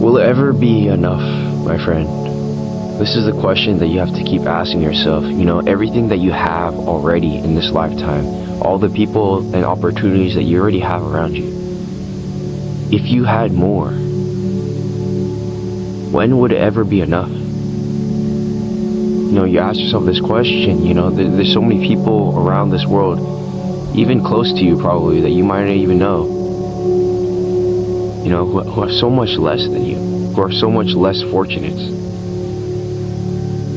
Will it ever be enough, my friend? This is the question that you have to keep asking yourself. You know, everything that you have already in this lifetime, all the people and opportunities that you already have around you. If you had more, when would it ever be enough? You know, you ask yourself this question, you know, there's so many people around this world, even close to you probably, that you might not even know, you know, who are so much less than you, who are so much less fortunate.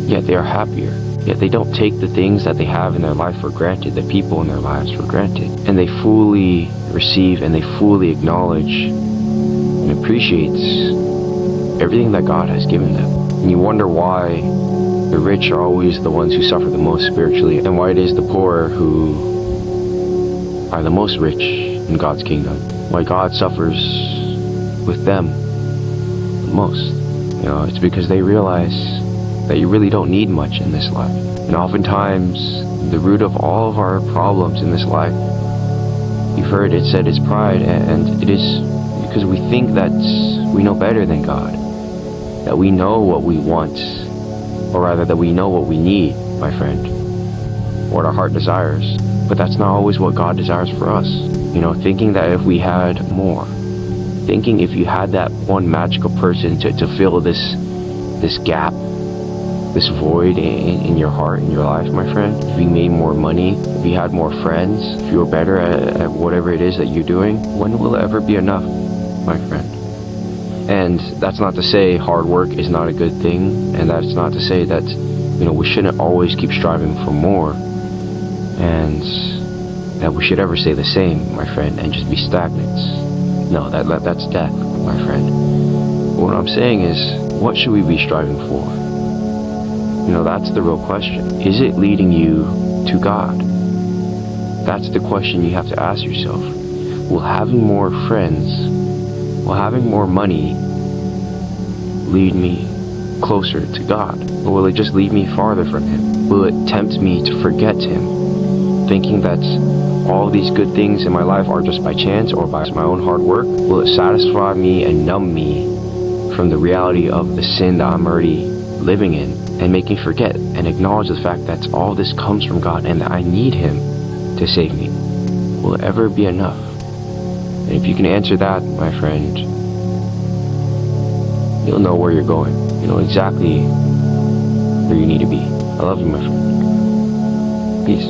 Yet they are happier. Yet they don't take the things that they have in their life for granted, the people in their lives for granted. And they fully receive and they fully acknowledge and appreciate everything that God has given them. And you wonder why the rich are always the ones who suffer the most spiritually, and why it is the poor who are the most rich in God's kingdom. Why God suffers with them the most. You know, it's because they realize that you really don't need much in this life. And oftentimes, the root of all of our problems in this life, you've heard it said, is pride, and it is because we think that we know better than God, that we know what we want, or rather that we know what we need, my friend, what our heart desires. But that's not always what God desires for us. You know, thinking that if we had more, thinking if you had that one magical person to fill this gap, this void in your heart, in your life, my friend. If you made more money, if you had more friends, if you were better at whatever it is that you're doing, when will it ever be enough, my friend? And that's not to say hard work is not a good thing, and that's not to say that, you know, we shouldn't always keep striving for more, and that we should ever stay the same, my friend, and just be stagnant. No, that's death, my friend. But what I'm saying is, what should we be striving for? You know, that's the real question. Is it leading you to God? That's the question you have to ask yourself. Will having more friends, will having more money lead me closer to God? Or will it just lead me farther from Him? Will it tempt me to forget Him, thinking that all these good things in my life are just by chance or by my own hard work? Will it satisfy me and numb me from the reality of the sin that I'm already living in, and make me forget and acknowledge the fact that all this comes from God and that I need Him to save me? Will it ever be enough? And if you can answer that, my friend, you'll know where you're going. You know exactly where you need to be. I love you, my friend. Peace.